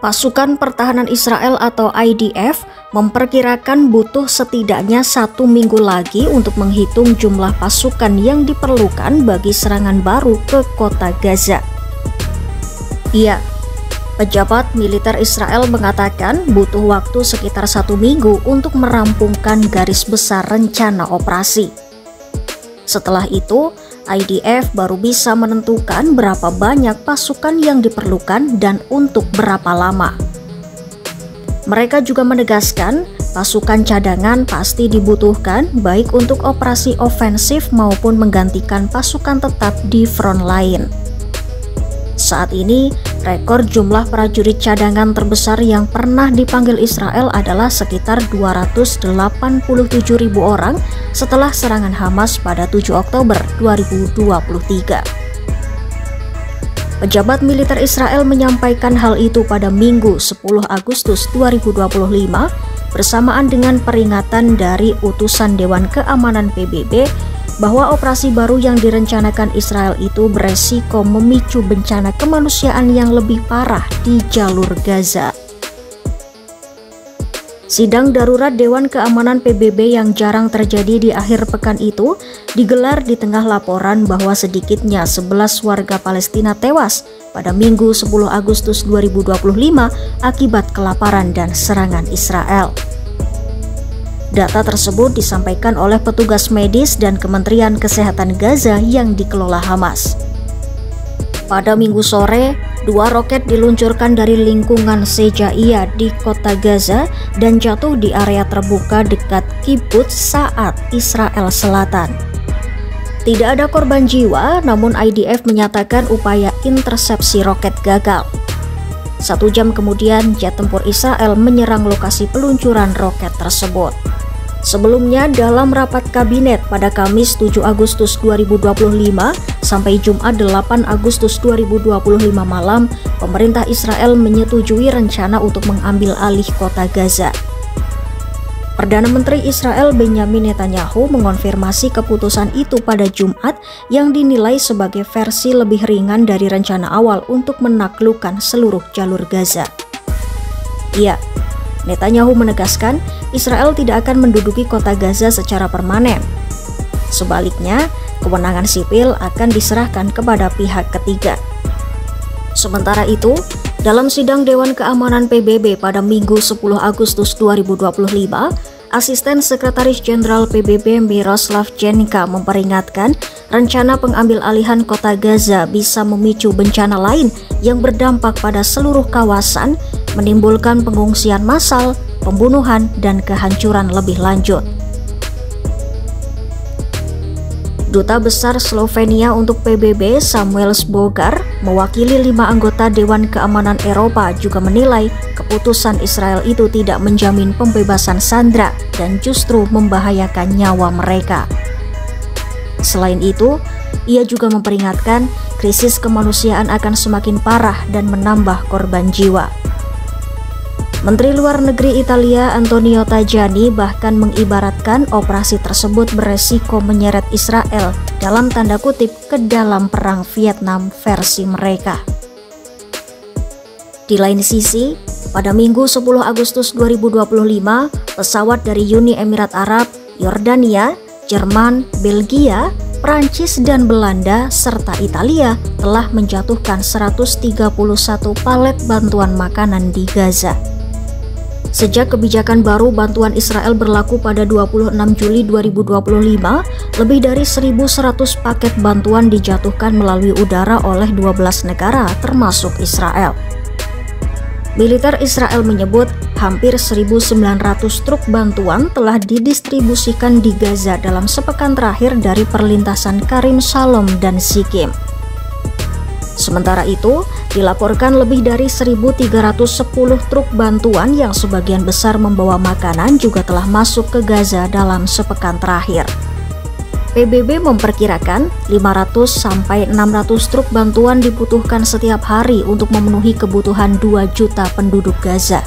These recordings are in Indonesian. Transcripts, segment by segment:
Pasukan Pertahanan Israel atau IDF memperkirakan butuh setidaknya 1 minggu lagi untuk menghitung jumlah pasukan yang diperlukan bagi serangan baru ke kota Gaza. Iya, pejabat militer Israel mengatakan butuh waktu sekitar 1 minggu untuk merampungkan garis besar rencana operasi. Setelah itu, IDF baru bisa menentukan berapa banyak pasukan yang diperlukan dan untuk berapa lama. Mereka juga menegaskan pasukan cadangan pasti dibutuhkan baik untuk operasi ofensif maupun menggantikan pasukan tetap di front line. Saat ini, rekor jumlah prajurit cadangan terbesar yang pernah dipanggil Israel adalah sekitar 287.000 orang setelah serangan Hamas pada 7 Oktober 2023. Pejabat militer Israel menyampaikan hal itu pada Minggu 10 Agustus 2025 bersamaan dengan peringatan dari utusan Dewan Keamanan PBB bahwa operasi baru yang direncanakan Israel itu beresiko memicu bencana kemanusiaan yang lebih parah di jalur Gaza. Sidang darurat Dewan Keamanan PBB yang jarang terjadi di akhir pekan itu digelar di tengah laporan bahwa sedikitnya 11 warga Palestina tewas pada Minggu 10 Agustus 2025 akibat kelaparan dan serangan Israel. Data tersebut disampaikan oleh petugas medis dan Kementerian Kesehatan Gaza yang dikelola Hamas. Pada Minggu sore, 2 roket diluncurkan dari lingkungan Sejaiyah di kota Gaza dan jatuh di area terbuka dekat Kibbutz Sa'at, Israel Selatan. Tidak ada korban jiwa, namun IDF menyatakan upaya intersepsi roket gagal. 1 jam kemudian, jet tempur Israel menyerang lokasi peluncuran roket tersebut. Sebelumnya, dalam rapat kabinet pada Kamis 7 Agustus 2025 sampai Jumat 8 Agustus 2025 malam, pemerintah Israel menyetujui rencana untuk mengambil alih kota Gaza. Perdana Menteri Israel Benjamin Netanyahu mengonfirmasi keputusan itu pada Jumat yang dinilai sebagai versi lebih ringan dari rencana awal untuk menaklukkan seluruh jalur Gaza. Iya, Netanyahu menegaskan Israel tidak akan menduduki kota Gaza secara permanen. Sebaliknya, kewenangan sipil akan diserahkan kepada pihak ketiga. Sementara itu, dalam sidang Dewan Keamanan PBB pada Minggu 10 Agustus 2025, Asisten Sekretaris Jenderal PBB Miroslav Jenka memperingatkan rencana pengambil alihan kota Gaza bisa memicu bencana lain yang berdampak pada seluruh kawasan, menimbulkan pengungsian massal, pembunuhan, dan kehancuran lebih lanjut. Duta Besar Slovenia untuk PBB Samuel Zbogar mewakili 5 anggota Dewan Keamanan Eropa juga menilai keputusan Israel itu tidak menjamin pembebasan sandera dan justru membahayakan nyawa mereka. Selain itu, ia juga memperingatkan krisis kemanusiaan akan semakin parah dan menambah korban jiwa. Menteri Luar Negeri Italia Antonio Tajani bahkan mengibaratkan operasi tersebut beresiko menyeret Israel dalam tanda kutip ke dalam perang Vietnam versi mereka. Di lain sisi, pada Minggu 10 Agustus 2025, pesawat dari Uni Emirat Arab, Yordania, Jerman, Belgia, Prancis, dan Belanda, serta Italia telah menjatuhkan 131 palet bantuan makanan di Gaza. Sejak kebijakan baru bantuan Israel berlaku pada 26 Juli 2025, lebih dari 1.100 paket bantuan dijatuhkan melalui udara oleh 12 negara termasuk Israel. Militer Israel menyebut hampir 1.900 truk bantuan telah didistribusikan di Gaza dalam sepekan terakhir dari perlintasan Karim Shalom dan Sikim. Sementara itu, dilaporkan lebih dari 1.310 truk bantuan yang sebagian besar membawa makanan juga telah masuk ke Gaza dalam sepekan terakhir. PBB memperkirakan 500-600 truk bantuan dibutuhkan setiap hari untuk memenuhi kebutuhan 2 juta penduduk Gaza.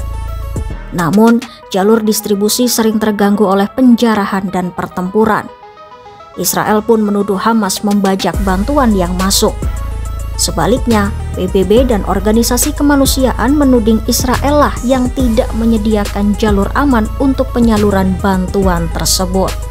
Namun, jalur distribusi sering terganggu oleh penjarahan dan pertempuran. Israel pun menuduh Hamas membajak bantuan yang masuk. Sebaliknya, PBB dan organisasi kemanusiaan menuding Israel lah yang tidak menyediakan jalur aman untuk penyaluran bantuan tersebut.